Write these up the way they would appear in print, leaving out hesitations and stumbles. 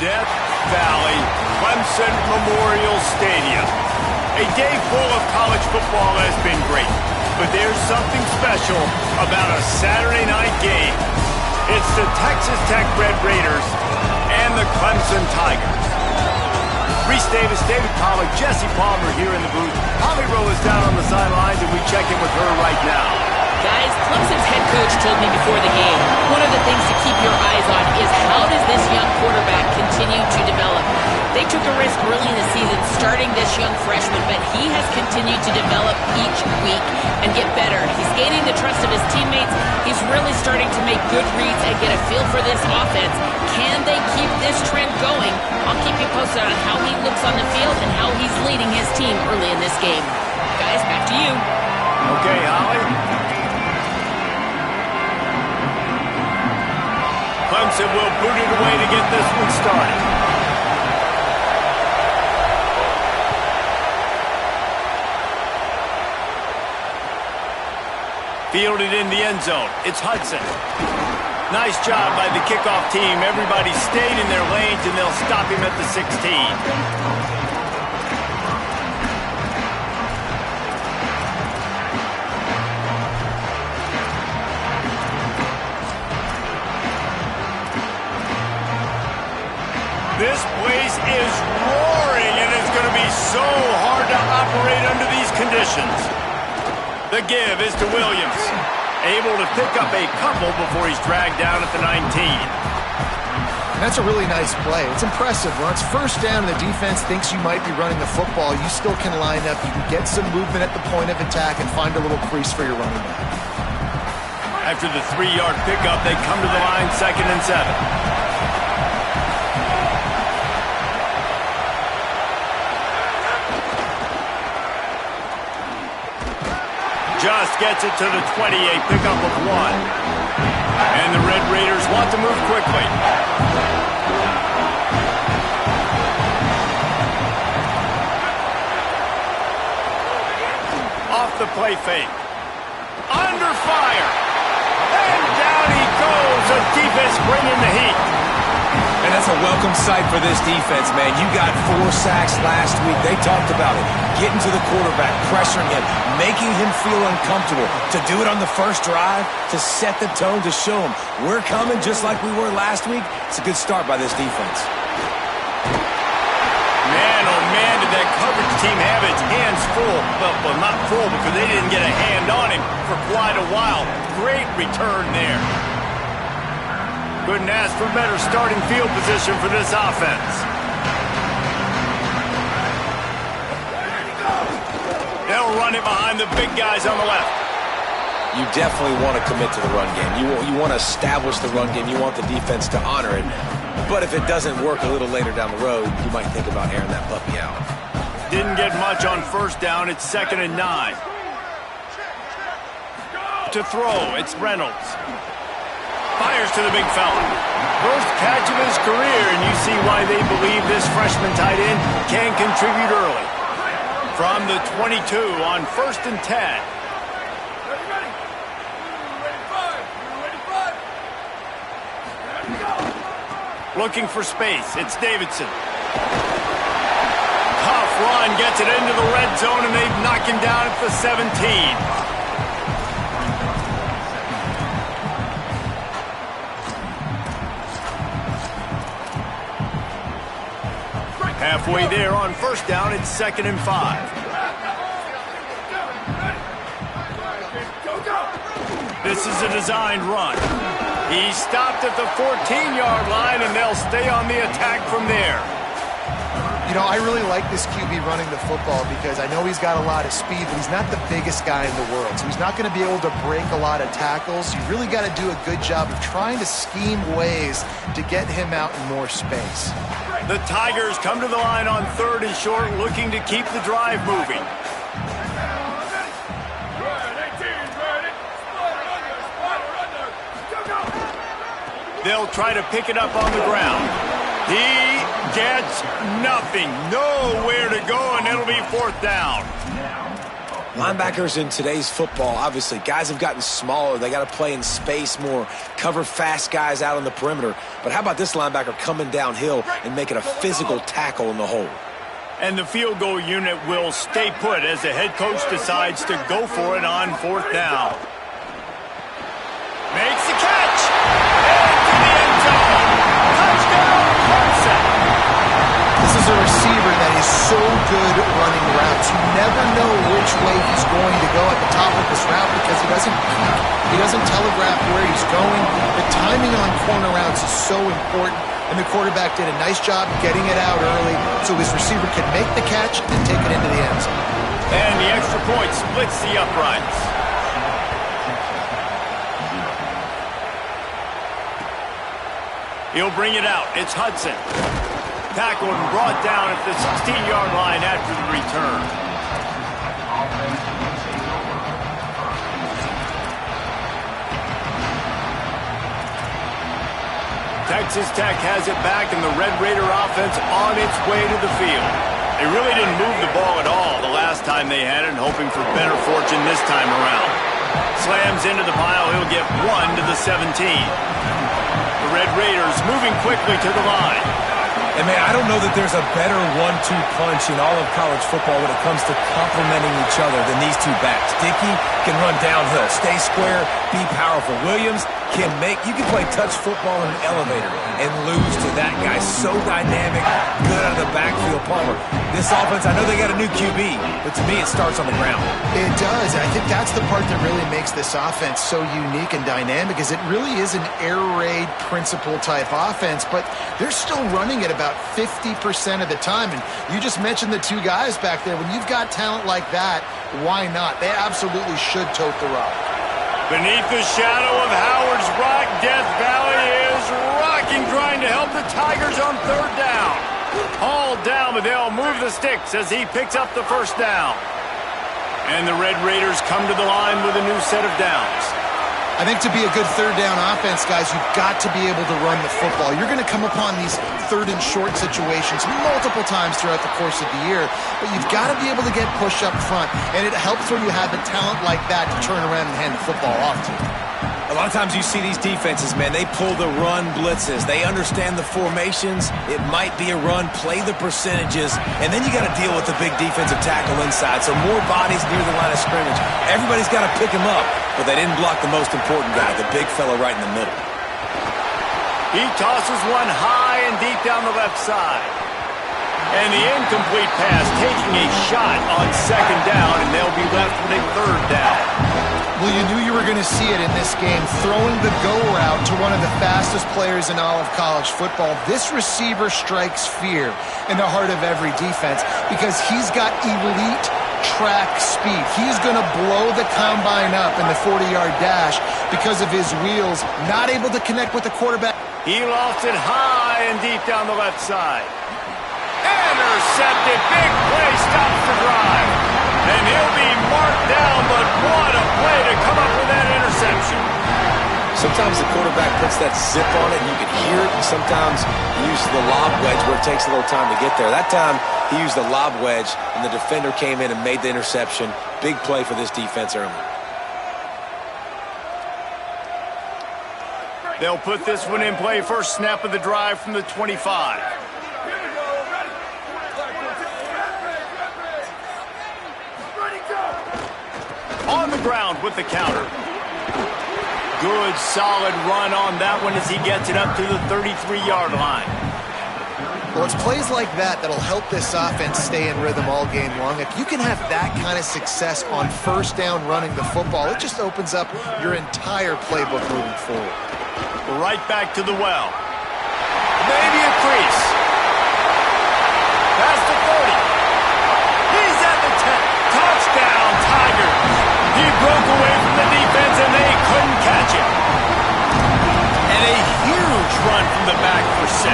Death Valley Clemson Memorial Stadium. A day full of college football has been great, but there's something special about a Saturday night game. It's the Texas Tech Red Raiders and the Clemson Tigers. Reese Davis, David Pollack, Jesse Palmer here in the booth. Holly Rowe is down on the sidelines, and we check in with her right now. Guys, Clemson's head coach told me before the game, one of the things to keep your eyes on is how does this young quarterback continue to develop? They took a risk early in the season starting this young freshman, but he has continued to develop each week and get better. He's gaining the trust of his teammates. He's really starting to make good reads and get a feel for this offense. Can they keep this trend going? I'll keep you posted on how he looks on the field and how he's leading his team early in this game. Guys, back to you. Okay, Holly. Clemson will boot it away to get this one started. Fielded in the end zone. It's Hudson. Nice job by the kickoff team. Everybody stayed in their lanes, and they'll stop him at the 16. This place is roaring, and it's going to be so hard to operate under these conditions. The give is to Williams. Able to pick up a couple before he's dragged down at the 19. That's a really nice play. It's impressive. When it's first down and the defense thinks you might be running the football, you still can line up. You can get some movement at the point of attack and find a little crease for your running back. After the 3-yard pickup, they come to the line 2nd and 7. Just gets it to the 20, a pickup of 1. And the Red Raiders want to move quickly. Off the play fake. Under fire. And down he goes. The defense bringing the heat. And that's a welcome sight for this defense, man. You got 4 sacks last week. They talked about it. Getting to the quarterback, pressuring him, making him feel uncomfortable. To do it on the first drive, to set the tone, to show him we're coming just like we were last week. It's a good start by this defense. Man, oh man, did that coverage team have its hands full. Well, not full because they didn't get a hand on him for quite a while. Great return there. Couldn't ask for better starting field position for this offense. They'll run it behind the big guys on the left. You definitely want to commit to the run game. You want to establish the run game. You want the defense to honor it. But if it doesn't work a little later down the road, you might think about airing that puppy out. Didn't get much on first down. It's 2nd and 9. To throw, it's Reynolds. Fires to the big fella. First catch of his career, and you see why they believe this freshman tight end can contribute early. From the 22 on 1st and 10. Looking for space. It's Davidson. Tough run gets it into the red zone, and they knock him down at the 17. Halfway there on first down, it's 2nd and 5. This is a designed run. He stopped at the 14-yard line, and they'll stay on the attack from there. You know, I really like this QB running the football because I know he's got a lot of speed, but he's not the biggest guy in the world. So he's not going to be able to break a lot of tackles. You really got to do a good job of trying to scheme ways to get him out in more space. The Tigers come to the line on 3rd and short, looking to keep the drive moving. They'll try to pick it up on the ground. He gets nothing. Nowhere to go, and it'll be 4th down. Linebackers in today's football, obviously, guys have gotten smaller. They got to play in space more, cover fast guys out on the perimeter. But how about this linebacker coming downhill and making a physical tackle in the hole? And the field goal unit will stay put as the head coach decides to go for it on 4th down. Makes the catch! Into the end zone! Touchdown, Clemson! This is a receiver that is so good running routes. You never know which way he's going to go at the top of this route because he doesn't peek. He doesn't telegraph where he's going. The timing on corner routes is so important, and the quarterback did a nice job getting it out early so his receiver can make the catch and take it into the end zone. And the extra point splits the uprights. He'll bring it out. It's Hudson. Tackled and brought down at the 16-yard line after the return. Texas Tech has it back, and the Red Raider offense on its way to the field. They really didn't move the ball at all the last time they had it, hoping for better fortune this time around. Slams into the pile. He'll get 1 to the 17. The Red Raiders moving quickly to the line. And, man, I don't know that there's a better 1-2 punch in all of college football when it comes to complementing each other than these two backs. Dickey can run downhill, stay square, be powerful. Williams can make, you can play touch football in an elevator and lose to that guy. So dynamic, good out of the backfield. Palmer, this offense, I know they got a new QB, but to me it starts on the ground. It does. I think that's the part that really makes this offense so unique and dynamic is it really is an air raid principle type offense, but they're still running it about 50% of the time. And you just mentioned the two guys back there. When you've got talent like that, why not? They absolutely should tote the rock. Beneath the shadow of Howard's Rock, Death Valley is rocking, trying to help the Tigers on 3rd down. Hauled down, but they'll move the sticks as he picks up the 1st down. And the Red Raiders come to the line with a new set of downs. I think to be a good 3rd down offense, guys, you've got to be able to run the football. You're going to come upon these 3rd and short situations multiple times throughout the course of the year, but you've got to be able to get push up front, and it helps when you have a talent like that to turn around and hand the football off to. A lot of times you see these defenses, man, they pull the run blitzes. They understand the formations. It might be a run, play the percentages, and then you got to deal with the big defensive tackle inside. So more bodies near the line of scrimmage. Everybody's got to pick him up, but they didn't block the most important guy, the big fella right in the middle. He tosses one high and deep down the left side. And the incomplete pass taking a shot on 2nd down, and they'll be left with a 3rd down. Well, you knew you were going to see it in this game, throwing the go route to one of the fastest players in all of college football. This receiver strikes fear in the heart of every defense because he's got elite track speed. He's going to blow the combine up in the 40-yard dash because of his wheels, not able to connect with the quarterback. He lofts it high and deep down the left side. Intercepted. Big play stops the drive. And he'll be marked down, but what a play to come up with that interception. Sometimes the quarterback puts that zip on it, and you can hear it. And sometimes he uses the lob wedge where it takes a little time to get there. That time, he used the lob wedge, and the defender came in and made the interception. Big play for this defense early. They'll put this one in play. First snap of the drive from the 25. On the ground with the counter. Good, solid run on that one as he gets it up to the 33-yard line. Well, it's plays like that that'll help this offense stay in rhythm all game long. If you can have that kind of success on 1st down running the football, it just opens up your entire playbook moving forward. Right back to the well. Maybe a crease. Past the 30. He's at the 10. Touchdown, Tigers. He broke away from the defense, and they couldn't catch him. And a huge run from the back for 6.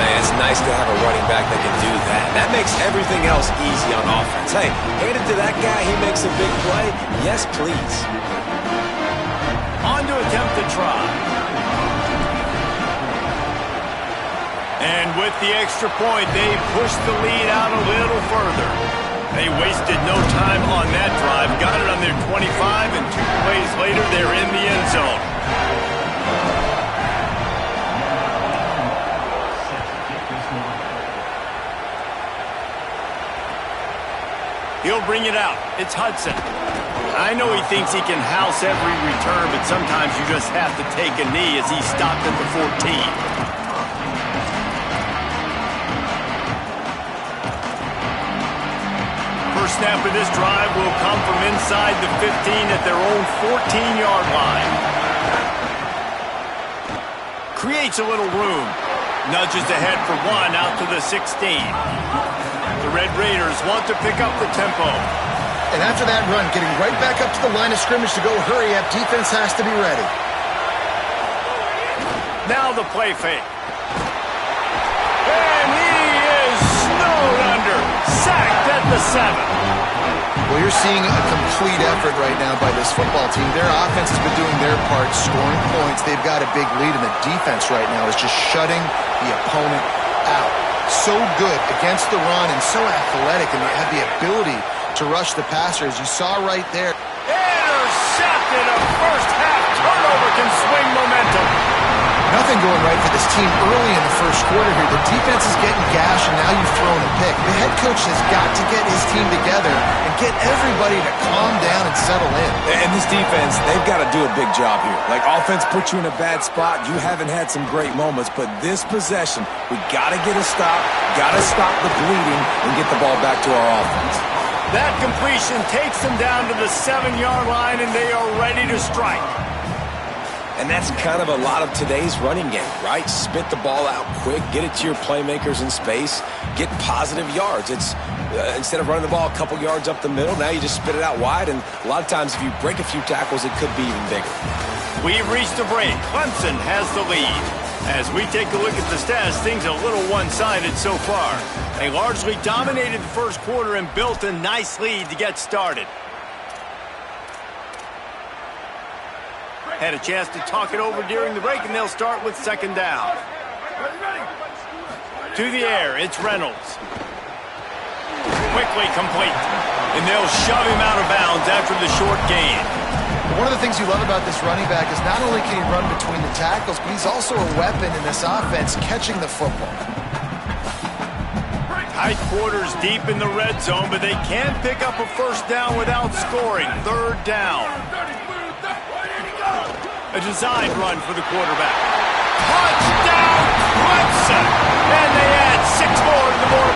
Man, it's nice to have a running back that can do that. That makes everything else easy on offense. Hey, hand it to that guy, he makes a big play. Yes, please. On to attempt the try. And with the extra point, they push the lead out a little further. They wasted no time on that drive. Got it on their 25, and 2 plays later, they're in the end zone. He'll bring it out. It's Hudson. I know he thinks he can house every return, but sometimes you just have to take a knee as he stopped at the 14. First snap of this drive will come from inside the 15 at their own 14-yard line. Creates a little room. Nudges ahead for 1 out to the 16. The Red Raiders want to pick up the tempo. And after that run, getting right back up to the line of scrimmage to go hurry up, defense has to be ready. Now the play fake. And he is snowed under. Sacked at the 7. Well, you're seeing a complete effort right now by this football team. Their offense has been doing their part, scoring points. They've got a big lead, and the defense right now is just shutting the opponent out. So good against the run and so athletic, and they have the ability to rush the passer, as you saw right there. Intercepted. A first-half turnover can swing momentum. Nothing going right for this team early in the first quarter here. The defense is getting gashed, and now you've thrown a pick. The head coach has got to get his team together and get everybody to calm down and settle in. And this defense, they've got to do a big job here. Like, offense put you in a bad spot. You haven't had some great moments, but this possession, we got to get a stop, got to stop the bleeding, and get the ball back to our offense. That completion takes them down to the 7-yard line, and they are ready to strike. And that's kind of a lot of today's running game, right? Spit the ball out quick, get it to your playmakers in space, get positive yards. It's instead of running the ball a couple yards up the middle, now you just spit it out wide, and a lot of times if you break a few tackles, it could be even bigger. We've reached a break. Clemson has the lead. As we take a look at the stats, things are a little one-sided so far. They largely dominated the first quarter and built a nice lead to get started. Had a chance to talk it over during the break, and they'll start with second down. To the air, it's Reynolds. Quickly complete. And they'll shove him out of bounds after the short gain. One of the things you love about this running back is not only can he run between the tackles, but he's also a weapon in this offense catching the football. Tight quarters deep in the red zone, but they can't pick up a first down without scoring. Third down. A design run for the quarterback. Touchdown, Clemson! And they add 6 more to the board